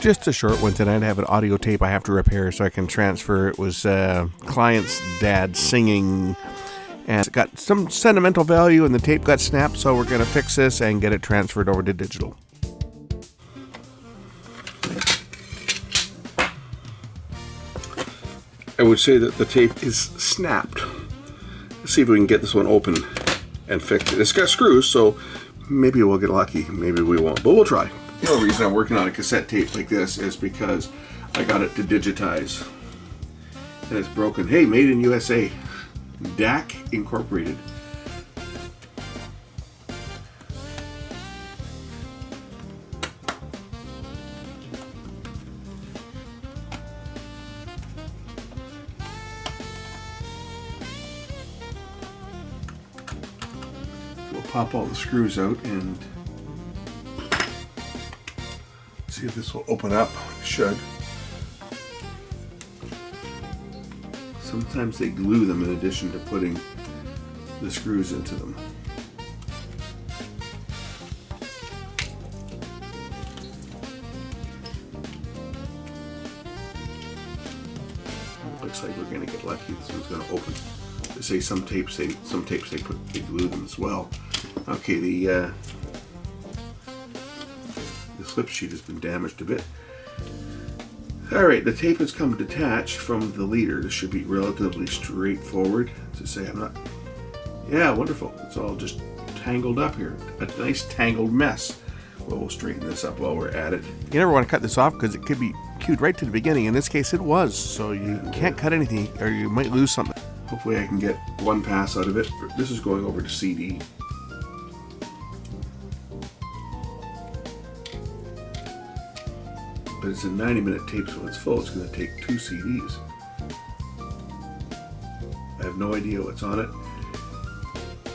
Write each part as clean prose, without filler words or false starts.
Just a short one tonight. I have an audio tape I have to repair so I can transfer. It was client's dad singing, and it got some sentimental value, and the tape got snapped, so we're going to fix this and get it transferred over to digital. I would say that the tape is snapped. Let's see if we can get this one open and fix it. It's got screws, so maybe we'll get lucky, maybe we won't, but we'll try. The only reason I'm working on a cassette tape like this is because I got it to digitize. And it's broken. Hey, made in USA. DAC Incorporated. We'll pop all the screws out and see if this will open up. It should. Sometimes they glue them in addition to putting the screws into them. Looks like we're going to get lucky. This one's going to open. They say some tapes they glue them as well. Okay, the slip sheet has been damaged a bit. Alright, the tape has come detached from the leader. This should be relatively straightforward. To say I'm not... Yeah, wonderful. It's all just tangled up here. A nice tangled mess. Well, we'll straighten this up while we're at it. You never want to cut this off because it could be cued right to the beginning. In this case, it was. So you can't cut anything or you might lose something. Hopefully I can get one pass out of it. This is going over to CD. But it's a 90-minute tape, so when it's full, it's going to take 2 CDs. I have no idea what's on it.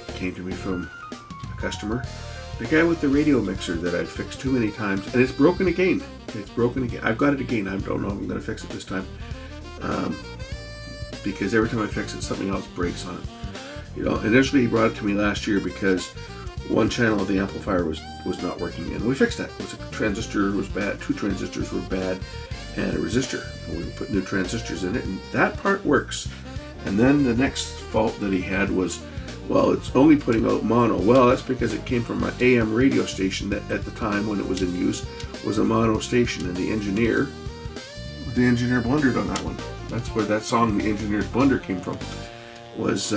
It came to me from a customer. The guy with the radio mixer that I've fixed too many times, and it's broken again. It's broken again. I've got it again. I don't know if I'm going to fix it this time. Because every time I fix it, something else breaks on it. You know, initially he brought it to me last year because one channel of the amplifier was not working, and we fixed that. A transistor was bad, 2 transistors were bad, and a resistor. And we put new transistors in it, and that part works. And then the next fault that he had was, well, it's only putting out mono. Well, that's because it came from an AM radio station that at the time when it was in use was a mono station, and the engineer blundered on that one. That's where that song, The Engineer's Blunder, came from. Was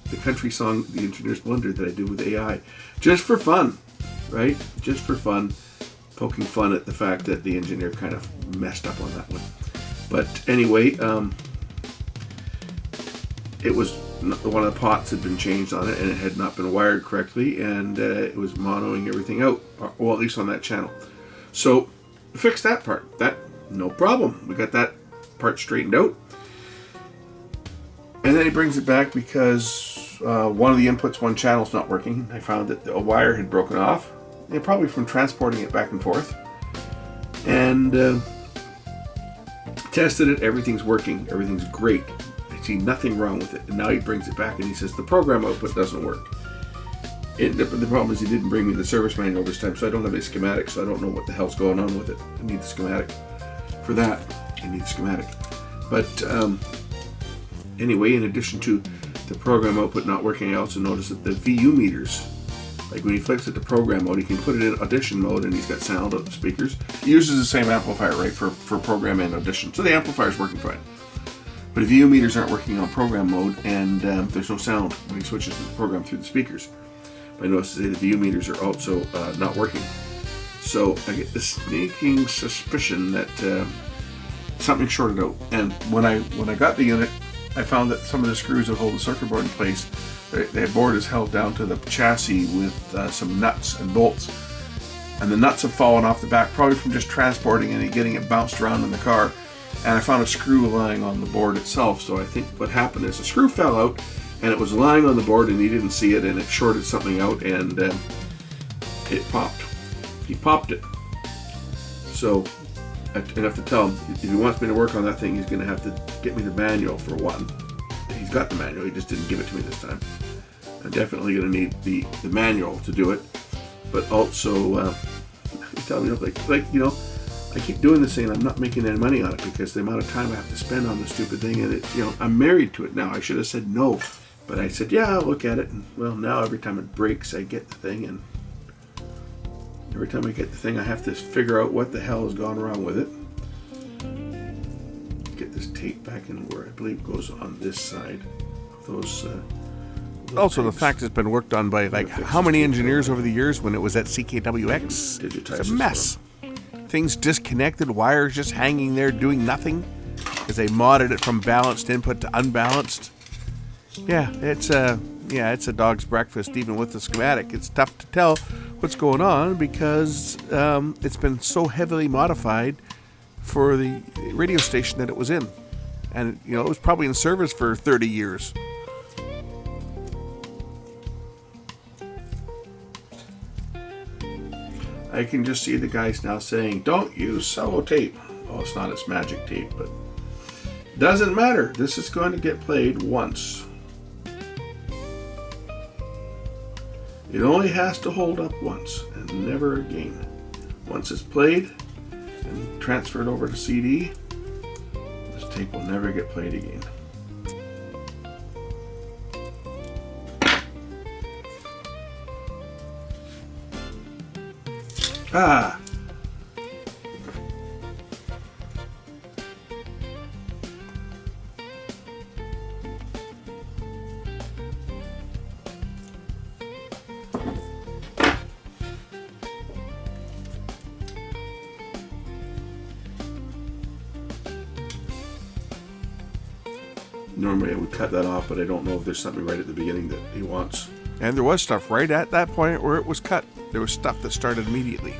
the country song, The Engineer's Blunder, that I do with AI. Just for fun, right? Just for fun. Poking fun at the fact that the engineer kind of messed up on that one. But anyway, it was, one of the pots had been changed on it and it had not been wired correctly, and it was monoing everything out, or at least on that channel. So, fix that part. That, no problem. We got that part straightened out. And then he brings it back because one of the inputs, one channel's not working. I found that a wire had broken off, and probably from transporting it back and forth. And tested it, everything's working, everything's great. I see nothing wrong with it. And now he brings it back and he says the program output doesn't work. The problem is he didn't bring me the service manual this time, so I don't have a schematic, so I don't know what the hell's going on with it. I need the schematic for that. I need the schematic. But anyway, in addition to the program output not working, I also noticed that the VU meters, like when he flicks it to program mode, he can put it in audition mode and he's got sound out the speakers. He uses the same amplifier, right, for program and audition. So the amplifier's working fine. But the VU meters aren't working on program mode, and there's no sound when he switches the program through the speakers. But I noticed that the VU meters are also not working. So I get this sneaking suspicion that something shorted out. And when I got the unit, I found that some of the screws that hold the circuit board in place, the board is held down to the chassis with some nuts and bolts. And the nuts have fallen off the back, probably from just transporting and getting it bounced around in the car. And I found a screw lying on the board itself. So I think what happened is a screw fell out and it was lying on the board and he didn't see it, and it shorted something out, and it popped. He popped it. So I have to tell him, if he wants me to work on that thing, he's going to have to get me the manual for one. He's got the manual, he just didn't give it to me this time. I'm definitely going to need the manual to do it, but also tell him, I keep doing this thing and I'm not making any money on it because the amount of time I have to spend on the stupid thing, and I'm married to it now. I should have said no, but I said, yeah, I'll look at it. And well, now every time it breaks, I get the thing, and every time I get the thing, I have to figure out what the hell has gone wrong with it. Get this tape back in where I believe it goes on this side of those. Also, the fact it's been worked on by how many engineers over the years when it was at CKWX? It's a mess. Things disconnected, wires just hanging there doing nothing because they modded it from balanced input to unbalanced. Yeah, it's a dog's breakfast even with the schematic. It's tough to tell what's going on because it's been so heavily modified for the radio station that it was in. And, it was probably in service for 30 years. I can just see the guys now saying, don't use cello tape. Oh, it's not, it's magic tape, but doesn't matter. This is going to get played once. It only has to hold up once and never again. Once it's played and transferred over to CD, this tape will never get played again. Ah! Normally I would cut that off, but I don't know if there's something right at the beginning that he wants. And there was stuff right at that point where it was cut. There was stuff that started immediately.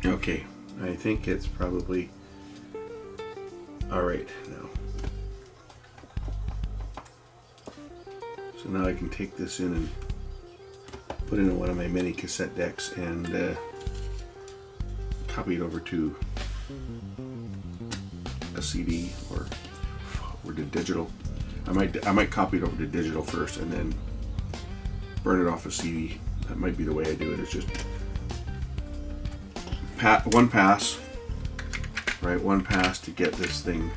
Okay, I think it's probably all right now. So now I can take this in and put it in one of my mini cassette decks and copy it over to a CD or to digital. I might copy it over to digital first and then burn it off a CD. That might be the way I do it. It's just one pass, right? One pass to get this thing.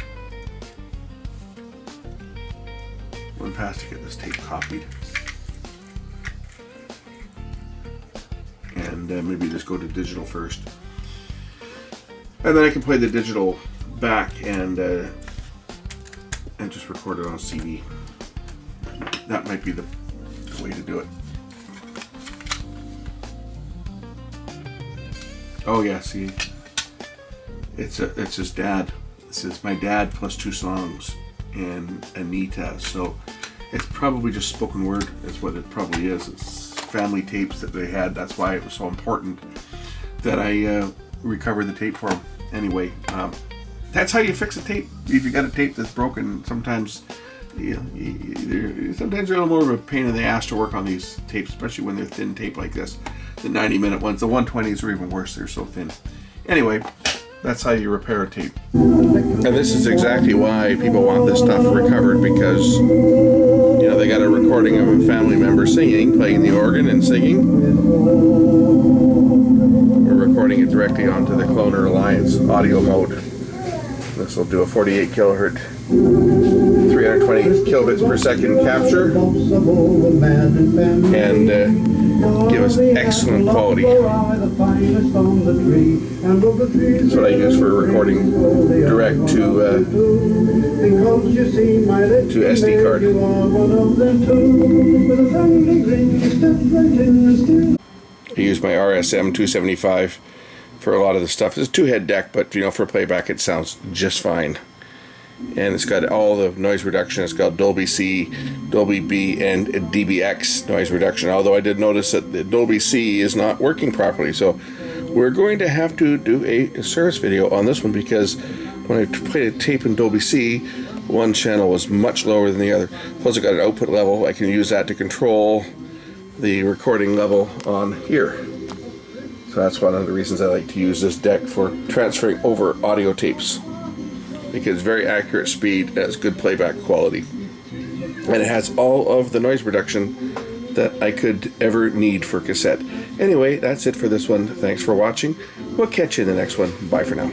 One pass to get this tape copied. And maybe just go to digital first. And then I can play the digital back and just record it on CD. That might be the way to do it. Oh yeah, see, it's his dad. It says my dad plus 2 songs and Anita. So it's probably just spoken word. That's what it probably is. It's family tapes that they had. That's why it was so important that I recovered the tape for him. Anyway, that's how you fix a tape. If you got a tape that's broken, sometimes sometimes they're a little more of a pain in the ass to work on these tapes, especially when they're thin tape like this. The 90-minute ones, the 120s are even worse. They're so thin. Anyway, that's how you repair a tape. And this is exactly why people want this stuff recovered, because they got a recording of a family member singing, playing the organ and singing, or recording it directly onto the Cloner Alliance audio mode. This will do a 48 kilohertz, 320 kilobits per second capture, and give us excellent quality. That's what I use for recording direct to SD card. I use my RSM 275 for a lot of the stuff. It's a 2-head deck, but for playback it sounds just fine. And it's got all the noise reduction. It's got Dolby C, Dolby B, and DBX noise reduction. Although I did notice that the Dolby C is not working properly, so we're going to have to do a service video on this one, because when I played a tape in Dolby C, one channel was much lower than the other. Plus, I got an output level. I can use that to control the recording level on here. So that's one of the reasons I like to use this deck for transferring over audio tapes, because very accurate speed, has good playback quality, and it has all of the noise reduction that I could ever need for cassette. Anyway, that's it for this one. Thanks for watching. We'll catch you in the next one. Bye for now.